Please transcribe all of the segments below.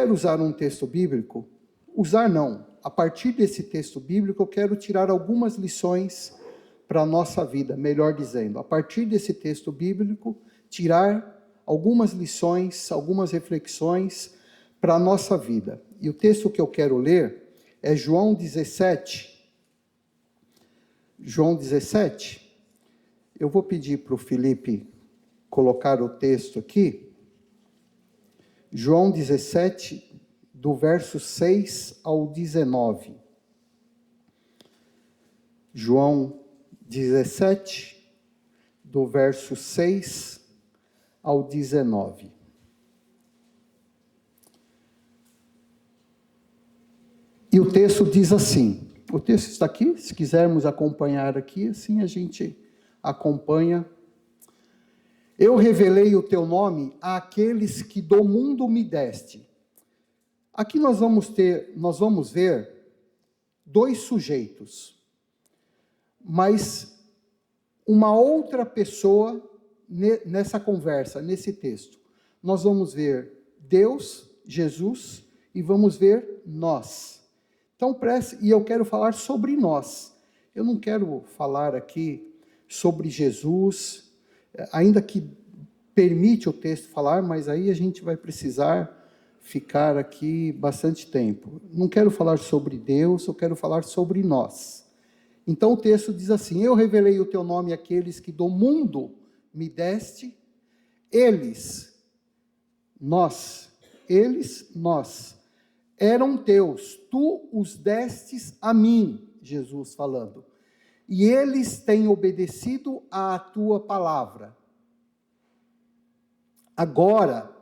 quero usar um texto bíblico, a partir desse texto bíblico eu quero tirar algumas lições para a nossa vida, melhor dizendo, a partir desse texto bíblico, tirar algumas lições, algumas reflexões para a nossa vida. E o texto que eu quero ler é João 17. João 17, eu vou pedir para o Felipe colocar o texto aqui. João 17, do verso 6 ao 19. João 17, do verso 6 ao 19. E o texto diz assim, o texto está aqui, se quisermos acompanhar aqui, assim a gente acompanha. Eu revelei o teu nome àqueles que do mundo me deste. Aqui nós vamos ver dois sujeitos, mas uma outra pessoa nessa conversa, nesse texto. Nós vamos ver Deus, Jesus, e vamos ver nós. Então preste, e eu quero falar sobre nós. Eu não quero falar aqui sobre Jesus, ainda que permite o texto falar, mas aí a gente vai precisar ficar aqui bastante tempo. Não quero falar sobre Deus, eu quero falar sobre nós. Então o texto diz assim: eu revelei o teu nome àqueles que do mundo me deste, nós, eram teus, tu os destes a mim, Jesus falando, e eles têm obedecido à tua palavra. Agora,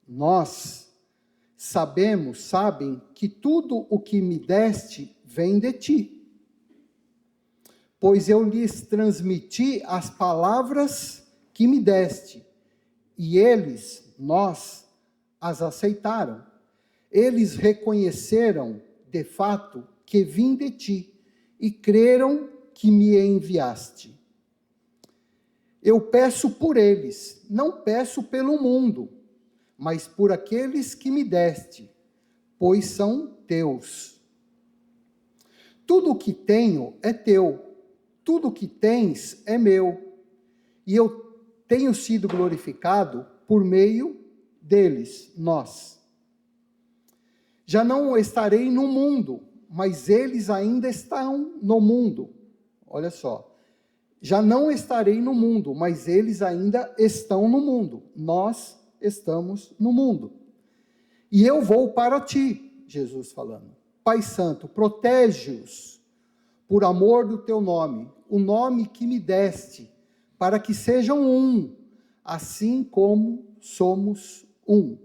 nós, sabem que tudo o que me deste vem de ti, pois eu lhes transmiti as palavras que me deste, e nós, as aceitaram. Eles reconheceram, de fato, que vim de ti, e creram que me enviaste. Eu peço por eles, não peço pelo mundo, mas por aqueles que me deste, pois são teus. Tudo o que tenho é teu, tudo o que tens é meu, e eu tenho sido glorificado por meio deles, nós. Já não estarei no mundo, mas eles ainda estão no mundo. Olha só. Já não estarei no mundo, mas eles ainda estão no mundo. Nós estamos no mundo. E eu vou para ti, Jesus falando. Pai Santo, protege-os por amor do teu nome, o nome que me deste, para que sejam um, assim como somos um.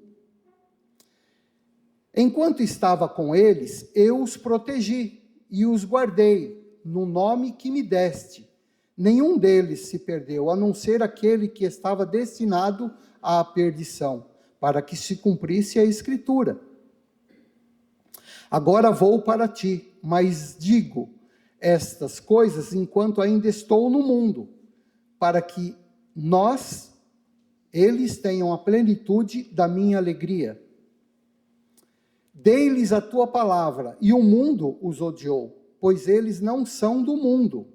Enquanto estava com eles, eu os protegi e os guardei no nome que me deste. Nenhum deles se perdeu, a não ser aquele que estava destinado à perdição, para que se cumprisse a Escritura. Agora vou para ti, mas digo estas coisas enquanto ainda estou no mundo, para que eles tenham a plenitude da minha alegria. Dei-lhes a tua palavra, e o mundo os odiou, pois eles não são do mundo.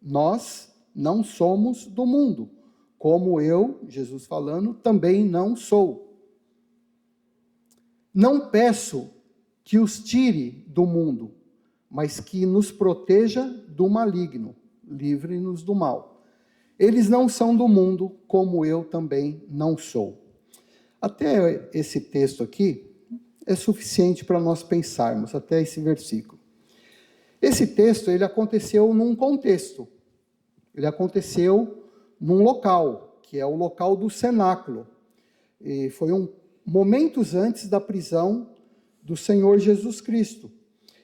Nós não somos do mundo, como eu, Jesus falando, também não sou. Não peço que os tire do mundo, mas que nos proteja do maligno, livre-nos do mal. Eles não são do mundo, como eu também não sou. Até esse texto aqui é suficiente para nós pensarmos, até esse versículo. Esse texto, ele aconteceu num contexto. Ele aconteceu num local, que é o local do cenáculo. E foi momentos antes da prisão do Senhor Jesus Cristo.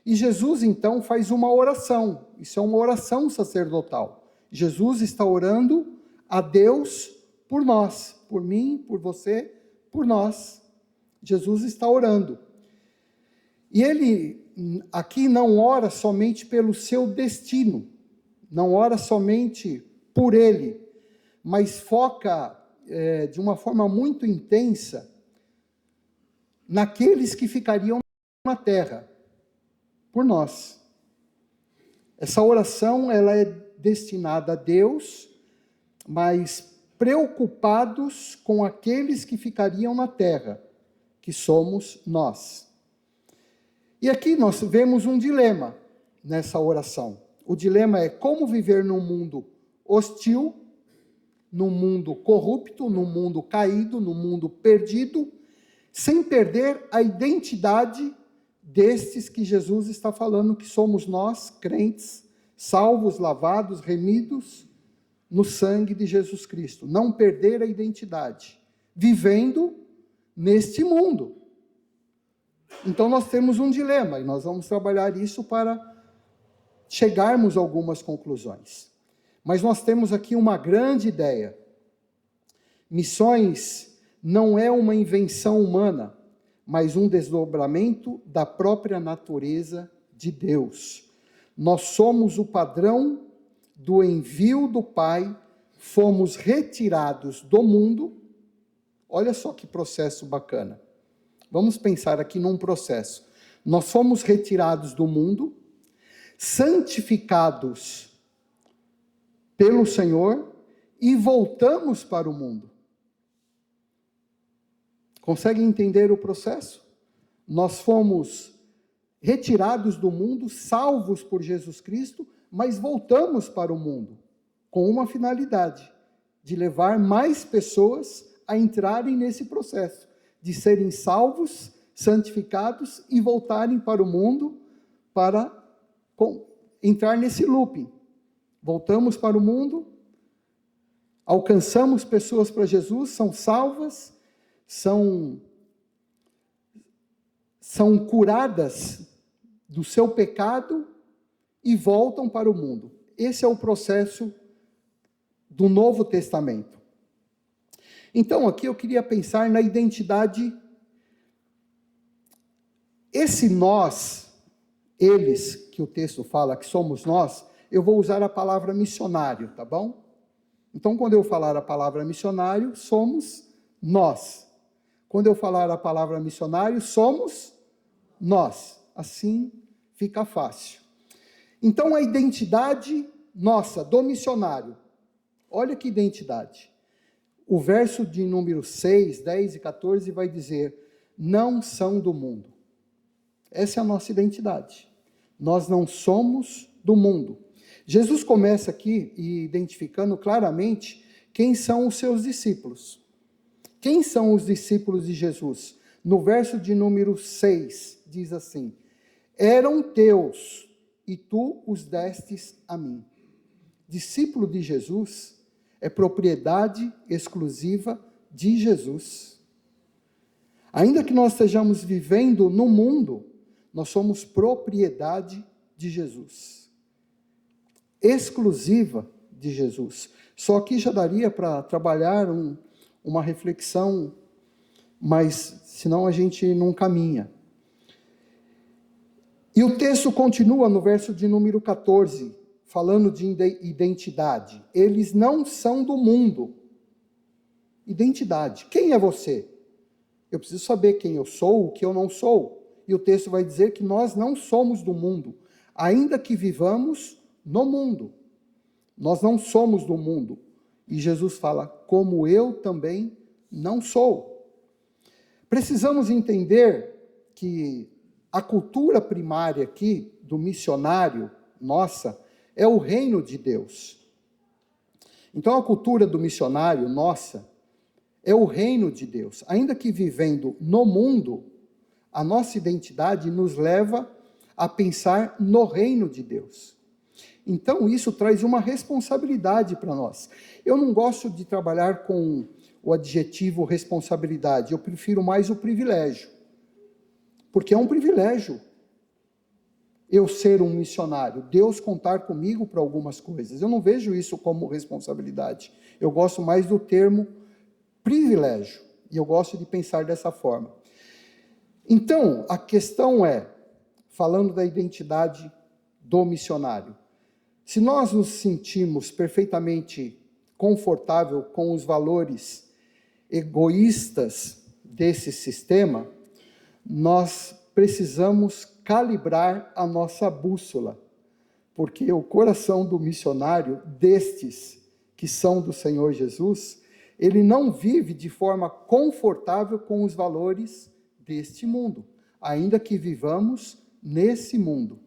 E Jesus, então, faz uma oração. Isso é uma oração sacerdotal. Jesus está orando a Deus por nós, por mim, por você, por nós. Jesus está orando. E ele aqui não ora somente pelo seu destino, não ora somente por ele, mas foca de uma forma muito intensa naqueles que ficariam na terra, por nós. Essa oração, ela é destinada a Deus, mas preocupados com aqueles que ficariam na terra, que somos nós. E aqui nós vemos um dilema nessa oração. O dilema é como viver num mundo hostil, num mundo corrupto, num mundo caído, num mundo perdido, sem perder a identidade destes que Jesus está falando, que somos nós, crentes, salvos, lavados, remidos no sangue de Jesus Cristo. Não perder a identidade, vivendo neste mundo. Então nós temos um dilema, e nós vamos trabalhar isso para chegarmos a algumas conclusões. Mas nós temos aqui uma grande ideia. Missões não é uma invenção humana, mas um desdobramento da própria natureza de Deus. Nós somos o padrão do envio do Pai, fomos retirados do mundo. Olha só que processo bacana. Vamos pensar aqui num processo. Nós fomos retirados do mundo, santificados pelo Senhor e voltamos para o mundo. Conseguem entender o processo? Nós fomos retirados do mundo, salvos por Jesus Cristo, mas voltamos para o mundo com uma finalidade, de levar mais pessoas a entrarem nesse processo, de serem salvos, santificados e voltarem para o mundo para entrar nesse looping. Voltamos para o mundo, alcançamos pessoas para Jesus, são salvas, são curadas do seu pecado e voltam para o mundo. Esse é o processo do Novo Testamento. Então, aqui eu queria pensar na identidade. Esse nós, eles, que o texto fala que somos nós, eu vou usar a palavra missionário, tá bom? Então, quando eu falar a palavra missionário, somos nós. Quando eu falar a palavra missionário, somos nós. Assim fica fácil. Então, a identidade nossa, do missionário. Olha que identidade. O verso de número 6, 10 e 14 vai dizer: não são do mundo. Essa é a nossa identidade. Nós não somos do mundo. Jesus começa aqui identificando claramente quem são os seus discípulos. Quem são os discípulos de Jesus? No verso de número 6, diz assim: eram teus, e tu os destes a mim. Discípulo de Jesus é propriedade exclusiva de Jesus. Ainda que nós estejamos vivendo no mundo, nós somos propriedade de Jesus. Exclusiva de Jesus. Só que já daria para trabalhar uma reflexão, mas senão a gente não caminha. E o texto continua no verso de número 14, falando de identidade. Eles não são do mundo. Identidade. Quem é você? Eu preciso saber quem eu sou, o que eu não sou. E o texto vai dizer que nós não somos do mundo, ainda que vivamos no mundo. Nós não somos do mundo. E Jesus fala, como eu também não sou. Precisamos entender que a cultura primária aqui, do missionário, nossa, é o reino de Deus. Então a cultura do missionário, nossa, é o reino de Deus. Ainda que vivendo no mundo, a nossa identidade nos leva a pensar no reino de Deus. Então isso traz uma responsabilidade para nós. Eu não gosto de trabalhar com o adjetivo responsabilidade, eu prefiro mais o privilégio. Porque é um privilégio eu ser um missionário, Deus contar comigo para algumas coisas. Eu não vejo isso como responsabilidade. Eu gosto mais do termo privilégio, e eu gosto de pensar dessa forma. Então, a questão é, falando da identidade do missionário, se nós nos sentimos perfeitamente confortável com os valores egoístas desse sistema, nós precisamos calibrar a nossa bússola, porque o coração do missionário, destes que são do Senhor Jesus, ele não vive de forma confortável com os valores deste mundo, ainda que vivamos nesse mundo.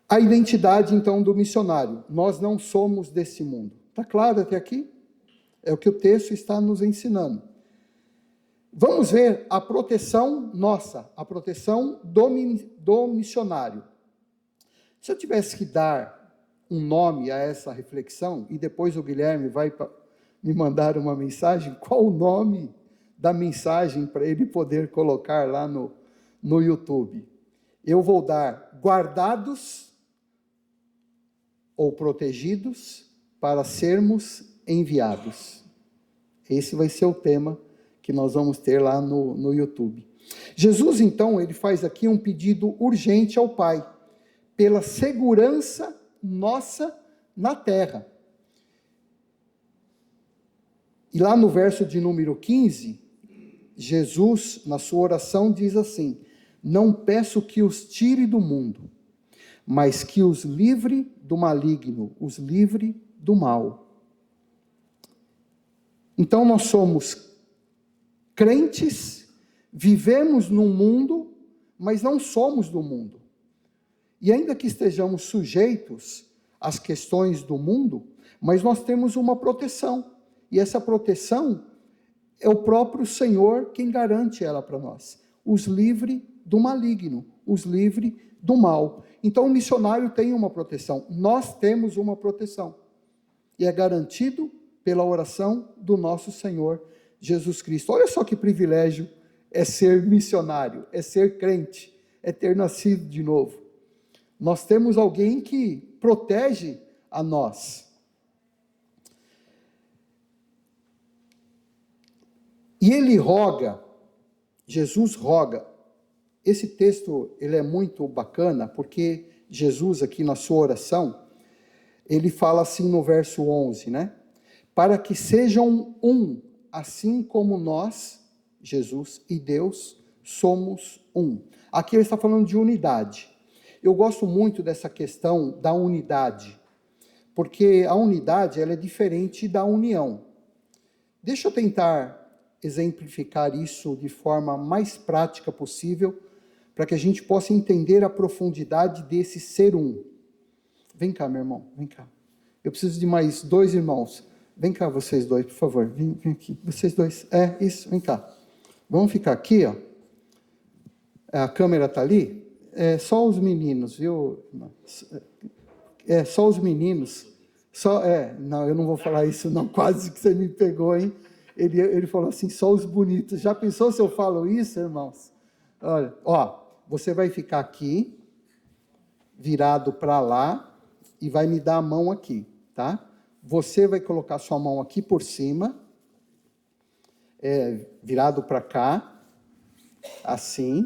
A identidade, então, do missionário. Nós não somos desse mundo. Está claro até aqui? É o que o texto está nos ensinando. Vamos ver a proteção nossa, a proteção do missionário. Se eu tivesse que dar um nome a essa reflexão, e depois o Guilherme vai me mandar uma mensagem, qual o nome da mensagem para ele poder colocar lá no YouTube? Eu vou dar guardados ou protegidos para sermos enviados. Esse vai ser o tema que nós vamos ter lá no YouTube. Jesus, então, ele faz aqui um pedido urgente ao Pai, pela segurança nossa na terra. E lá no verso de número 15, Jesus, na sua oração, diz assim: não peço que os tire do mundo, mas que os livre do maligno, os livre do mal. Então nós somos crentes, vivemos num mundo, mas não somos do mundo. E ainda que estejamos sujeitos às questões do mundo, mas nós temos uma proteção. E essa proteção é o próprio Senhor quem garante ela para nós. Os livre do maligno, os livre do mal. Então o missionário tem uma proteção. Nós temos uma proteção. E é garantido pela oração do nosso Senhor Jesus Cristo. Olha só que privilégio é ser missionário, é ser crente, é ter nascido de novo. Nós temos alguém que protege a nós. E ele roga, Jesus roga. Esse texto, ele é muito bacana, porque Jesus aqui na sua oração, ele fala assim no verso 11, né? Para que sejam um, assim como nós, Jesus e Deus, somos um. Aqui ele está falando de unidade. Eu gosto muito dessa questão da unidade, porque a unidade ela é diferente da união. Deixa eu tentar exemplificar isso de forma mais prática possível, para que a gente possa entender a profundidade desse ser um. Vem cá, meu irmão, vem cá. Eu preciso de mais 2 irmãos. Vem cá, vocês dois, por favor. Vem aqui, vocês dois. Isso, vem cá. Vamos ficar aqui, ó. A câmera está ali. É só os meninos, viu? É só os meninos. Não, eu não vou falar isso, não. Quase que você me pegou, hein? Ele falou assim, só os bonitos. Já pensou se eu falo isso, irmãos? Olha, ó, você vai ficar aqui, virado para lá, e vai me dar a mão aqui, tá? Você vai colocar sua mão aqui por cima, virado para cá, assim,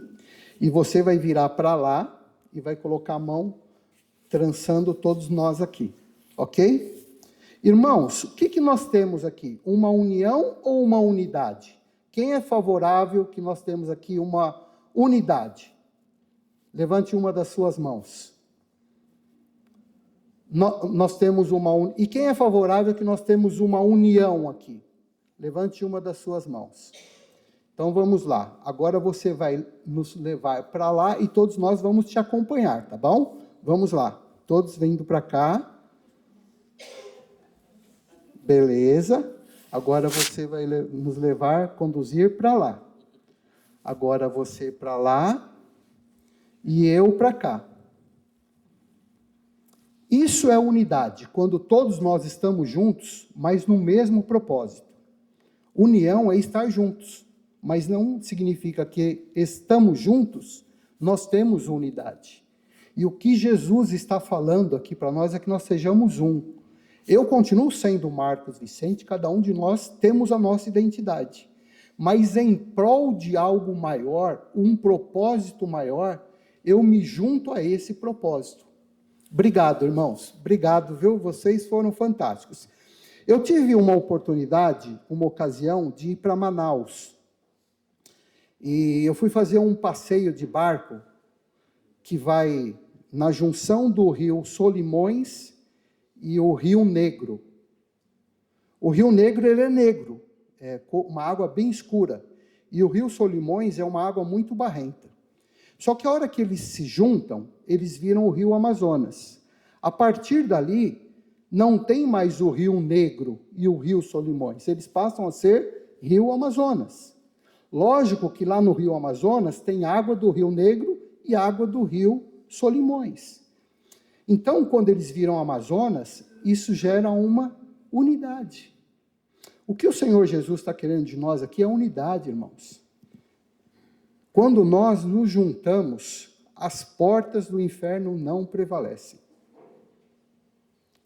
e você vai virar para lá, e vai colocar a mão trançando todos nós aqui, ok? Irmãos, o que nós temos aqui? Uma união ou uma unidade? Quem é favorável que nós temos aqui uma unidade? Levante uma das suas mãos. Nós temos uma... E quem é favorável que nós temos uma união aqui? Levante uma das suas mãos. Então vamos lá. Agora você vai nos levar para lá e todos nós vamos te acompanhar, tá bom? Vamos lá. Todos vindo para cá. Beleza. Agora você vai nos levar, conduzir para lá. Agora você para lá e eu para cá. Isso é unidade, quando todos nós estamos juntos, mas no mesmo propósito. União é estar juntos, mas não significa que estamos juntos, nós temos unidade. E o que Jesus está falando aqui para nós é que nós sejamos um. Eu continuo sendo Marcos Vicente, cada um de nós temos a nossa identidade. Mas em prol de algo maior, um propósito maior, eu me junto a esse propósito. Obrigado, irmãos. Obrigado, viu? Vocês foram fantásticos. Eu tive uma oportunidade, uma ocasião de ir para Manaus. E eu fui fazer um passeio de barco que vai na junção do rio Solimões e o Rio Negro. O Rio Negro, ele é negro, é uma água bem escura. E o Rio Solimões é uma água muito barrenta. Só que a hora que eles se juntam, eles viram o Rio Amazonas. A partir dali, não tem mais o Rio Negro e o Rio Solimões. Eles passam a ser Rio Amazonas. Lógico que lá no Rio Amazonas tem água do Rio Negro e água do Rio Solimões. Então, quando eles viram Amazonas, isso gera uma unidade. O que o Senhor Jesus está querendo de nós aqui é unidade, irmãos. Quando nós nos juntamos, as portas do inferno não prevalecem.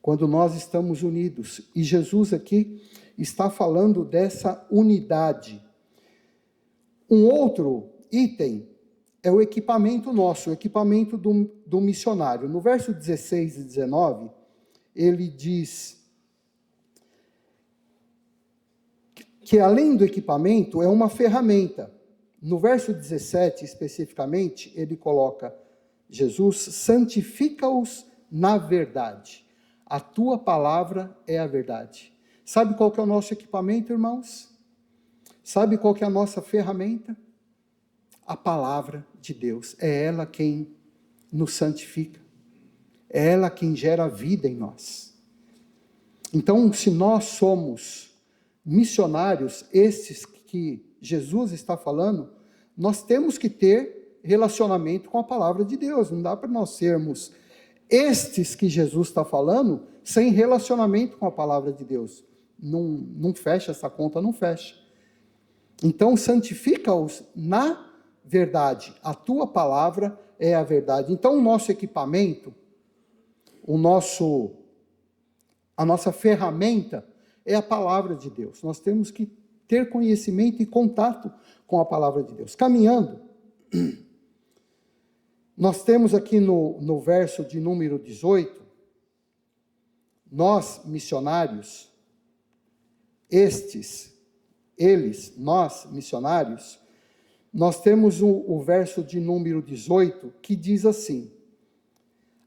Quando nós estamos unidos. E Jesus aqui está falando dessa unidade. Um outro item é o equipamento nosso, o equipamento do missionário. No verso 16 e 19, ele diz que além do equipamento, é uma ferramenta. No verso 17, especificamente, ele coloca, Jesus, santifica-os na verdade. A tua palavra é a verdade. Sabe qual que é o nosso equipamento, irmãos? Sabe qual que é a nossa ferramenta? A palavra de Deus. É ela quem nos santifica. É ela quem gera vida em nós. Então, se nós somos missionários, esses que Jesus está falando, nós temos que ter relacionamento com a palavra de Deus. Não dá para nós sermos estes que Jesus está falando sem relacionamento com a palavra de Deus. Não fecha essa conta, não fecha. Então, santifica-os na verdade. A tua palavra é a verdade. Então, o nosso equipamento, a nossa ferramenta é a palavra de Deus. Nós temos que ter conhecimento e contato com a palavra de Deus. Caminhando, nós temos aqui no verso de número 18, nós, missionários, nós, missionários, nós temos o verso de número 18, que diz assim,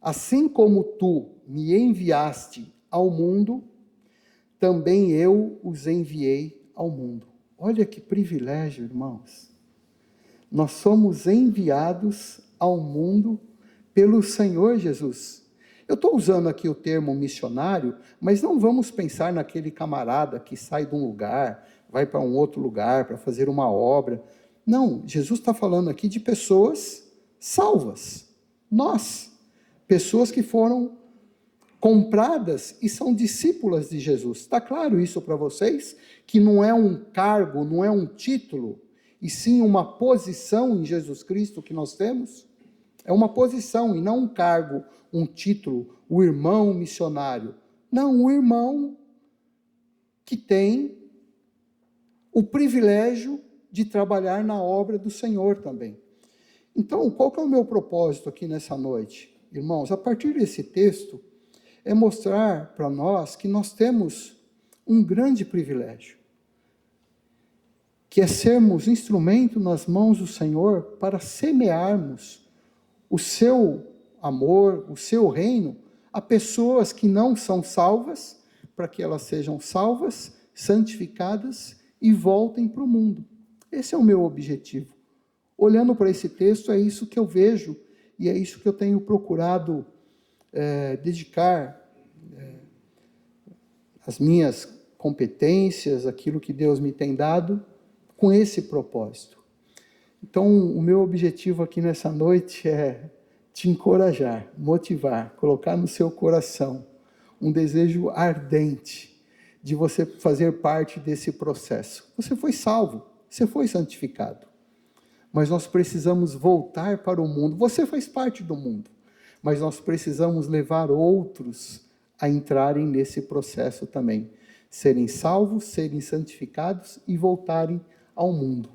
assim como tu me enviaste ao mundo, também eu os enviei ao mundo. Olha que privilégio, irmãos. Nós somos enviados ao mundo pelo Senhor Jesus. Eu estou usando aqui o termo missionário, mas não vamos pensar naquele camarada que sai de um lugar, vai para um outro lugar para fazer uma obra. Não, Jesus está falando aqui de pessoas salvas. Nós, pessoas que foram compradas e são discípulas de Jesus. Está claro isso para vocês? Que não é um cargo, não é um título, e sim uma posição em Jesus Cristo que nós temos? É uma posição e não um cargo, um título, o irmão missionário. Não, o irmão que tem o privilégio de trabalhar na obra do Senhor também. Então, qual que é o meu propósito aqui nessa noite? Irmãos, a partir desse texto, é mostrar para nós que nós temos um grande privilégio, que é sermos instrumento nas mãos do Senhor para semearmos o seu amor, o seu reino, a pessoas que não são salvas, para que elas sejam salvas, santificadas e voltem para o mundo. Esse é o meu objetivo. Olhando para esse texto, é isso que eu vejo e é isso que eu tenho procurado dedicar as minhas competências, aquilo que Deus me tem dado, com esse propósito. Então, o meu objetivo aqui nessa noite é te encorajar, motivar, colocar no seu coração um desejo ardente de você fazer parte desse processo. Você foi salvo, você foi santificado, mas nós precisamos voltar para o mundo. Você faz parte do mundo, mas nós precisamos levar outros a entrarem nesse processo também, serem salvos, serem santificados e voltarem ao mundo.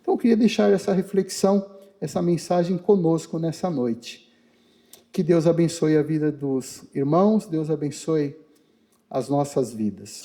Então, eu queria deixar essa reflexão, essa mensagem conosco nessa noite. Que Deus abençoe a vida dos irmãos, Deus abençoe as nossas vidas.